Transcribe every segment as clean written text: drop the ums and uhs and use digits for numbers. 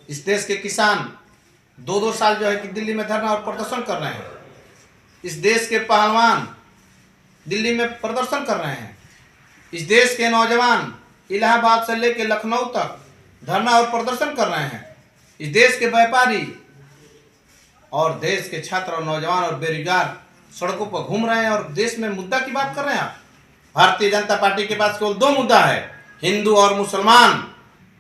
इस देश के किसान 2-2 साल जो है कि दिल्ली में धरना और प्रदर्शन कर रहे हैं। इस देश के पहलवान दिल्ली में प्रदर्शन कर रहे हैं। इस देश के नौजवान इलाहाबाद से लेकर लखनऊ तक धरना और प्रदर्शन कर रहे हैं। इस देश के व्यापारी और देश के छात्र और नौजवान और बेरोजगार सड़कों पर घूम रहे हैं और देश में मुद्दा की बात कर रहे हैं आप। भारतीय जनता पार्टी के पास केवल 2 मुद्दा है, हिंदू और मुसलमान।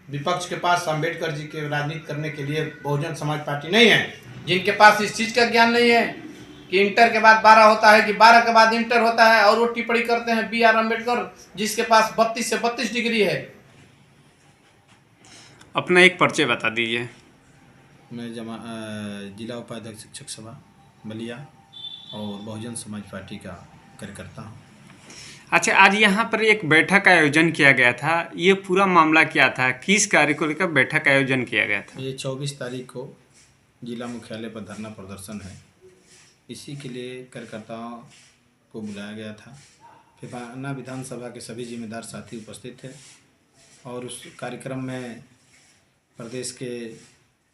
विपक्ष के पास अंबेडकर जी के राजनीति करने के लिए बहुजन समाज पार्टी नहीं है। जिनके पास इस चीज़ का ज्ञान नहीं है कि इंटर के बाद 12 होता है कि 12 के बाद इंटर होता है, और वो टिप्पणी करते हैं बी आर अम्बेडकर जिसके पास 32 से 32 डिग्री है। अपना एक परिचय बता दीजिए। मैं जिला उपाध्यक्ष शिक्षक सभा बलिया और बहुजन समाज पार्टी का कार्यकर्ता हूँ। अच्छा, आज यहाँ पर एक बैठक का आयोजन किया गया था, ये पूरा मामला क्या था, किस कार्य को लेकर बैठक का आयोजन किया गया था? ये 24 तारीख को जिला मुख्यालय पर धरना प्रदर्शन है, इसी के लिए कार्यकर्ताओं को बुलाया गया था। फिर विधानसभा के सभी जिम्मेदार साथी उपस्थित थे और उस कार्यक्रम में प्रदेश के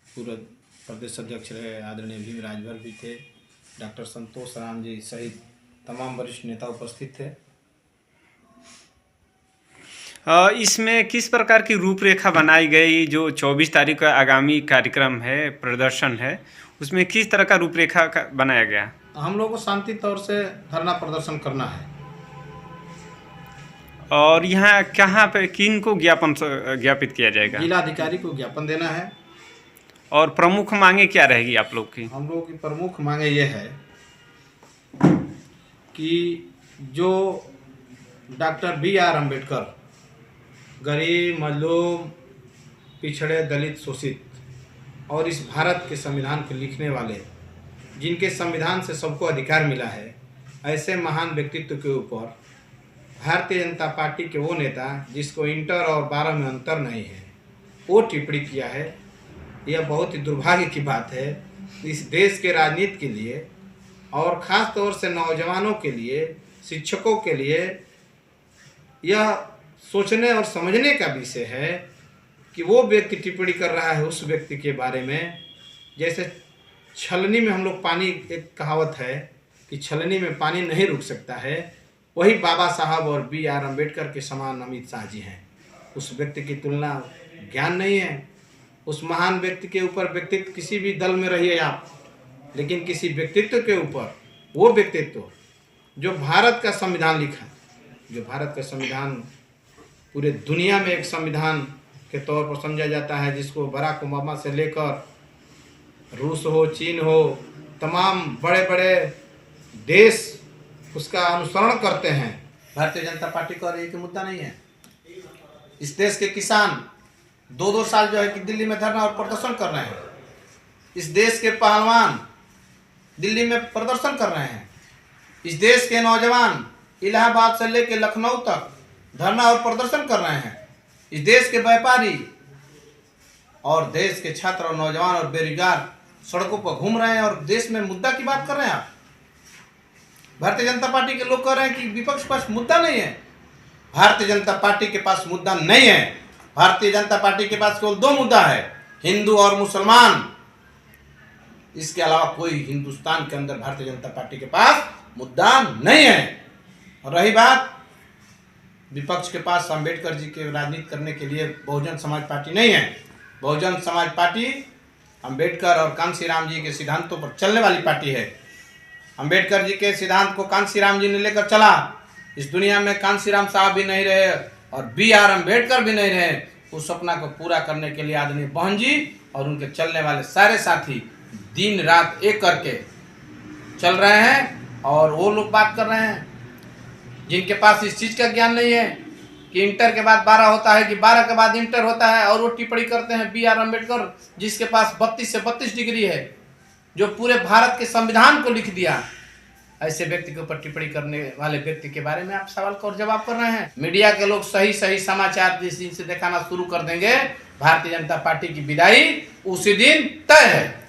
पूर्व प्रदेश अध्यक्ष रहे आदरणीय भीम राजभर भी थे, डॉक्टर संतोष राम जी सहित तमाम वरिष्ठ नेता उपस्थित थे। इसमें किस प्रकार की रूपरेखा बनाई गई? जो 24 तारीख का आगामी कार्यक्रम है, प्रदर्शन है, उसमें किस तरह का रूपरेखा बनाया गया? हम लोगों को शांति तौर से धरना प्रदर्शन करना है। और यहाँ कहाँ पे किन को ज्ञापित किया जाएगा? जिलाधिकारी को ज्ञापन देना है। और प्रमुख मांगे क्या रहेगी आप लोग की? हम लोगों की प्रमुख मांगे ये है कि जो डॉक्टर बी आर अम्बेडकर गरीब, मजलूम, पिछड़े, दलित, शोषित और इस भारत के संविधान को लिखने वाले, जिनके संविधान से सबको अधिकार मिला है, ऐसे महान व्यक्तित्व के ऊपर भारतीय जनता पार्टी के वो नेता जिसको इंटर और 12 में अंतर नहीं है, वो टिप्पणी किया है। यह बहुत ही दुर्भाग्य की बात है इस देश के राजनीति के लिए और ख़ास तौर से नौजवानों के लिए, शिक्षकों के लिए यह सोचने और समझने का विषय है कि वो व्यक्ति टिप्पणी कर रहा है उस व्यक्ति के बारे में। जैसे छलनी में हम लोग पानी, एक कहावत है कि छलनी में पानी नहीं रुक सकता है, वही बाबा साहब और बी आर अम्बेडकर के समान अमित शाह जी हैं। उस व्यक्ति की तुलना ज्ञान नहीं है। उस महान व्यक्ति के ऊपर, व्यक्तित्व किसी भी दल में रहिए आप, लेकिन किसी व्यक्तित्व के ऊपर, वो व्यक्तित्व जो भारत का संविधान लिखा, जो भारत का संविधान पूरे दुनिया में एक संविधान के तौर पर समझा जाता है, जिसको बराक ओबामा से लेकर रूस हो, चीन हो, तमाम बड़े बड़े देश उसका अनुसरण करते हैं। भारतीय जनता पार्टी का एक मुद्दा नहीं है। इस देश के किसान 2-2 साल जो है कि दिल्ली में धरना और प्रदर्शन कर रहे हैं। इस देश के पहलवान दिल्ली में प्रदर्शन कर रहे हैं। इस देश के नौजवान इलाहाबाद से लेकर लखनऊ तक धरना और प्रदर्शन कर रहे हैं। इस देश के व्यापारी और देश के छात्र और नौजवान और बेरोजगार सड़कों पर घूम रहे हैं और देश में मुद्दा की बात कर रहे हैं आप। भारतीय जनता पार्टी के लोग कह रहे हैं कि विपक्ष के पास मुद्दा नहीं है। भारतीय जनता पार्टी के पास मुद्दा नहीं है। भारतीय जनता पार्टी के पास केवल 2 मुद्दा है, हिंदू और मुसलमान। इसके अलावा कोई हिंदुस्तान के अंदर भारतीय जनता पार्टी के पास मुद्दा नहीं है। और रही बात, विपक्ष के पास अंबेडकर जी के राजनीति करने के लिए बहुजन समाज पार्टी नहीं है। बहुजन समाज पार्टी अंबेडकर और कांसी राम जी के सिद्धांतों पर चलने वाली पार्टी है। अंबेडकर जी के सिद्धांत को कांसी राम जी ने लेकर चला। इस दुनिया में कांसी राम साहब भी नहीं रहे और बी आर अम्बेडकर भी नहीं रहे। उस सपना को पूरा करने के लिए आदरणीय बहन जी और उनके चलने वाले सारे साथी दिन रात एक करके चल रहे हैं। और वो लोग बात कर रहे हैं जिनके पास इस चीज़ का ज्ञान नहीं है कि इंटर के बाद 12 होता है कि 12 के बाद इंटर होता है, और वो टिप्पणी करते हैं बी आर अम्बेडकर जिसके पास 32 से 32 डिग्री है, जो पूरे भारत के संविधान को लिख दिया। ऐसे व्यक्ति के ऊपर टिप्पणी करने वाले व्यक्ति के बारे में आप सवाल और जवाब कर रहे हैं। मीडिया के लोग सही सही समाचार जिस दिन से दिखाना शुरू कर देंगे, भारतीय जनता पार्टी की विदाई उसी दिन तय है।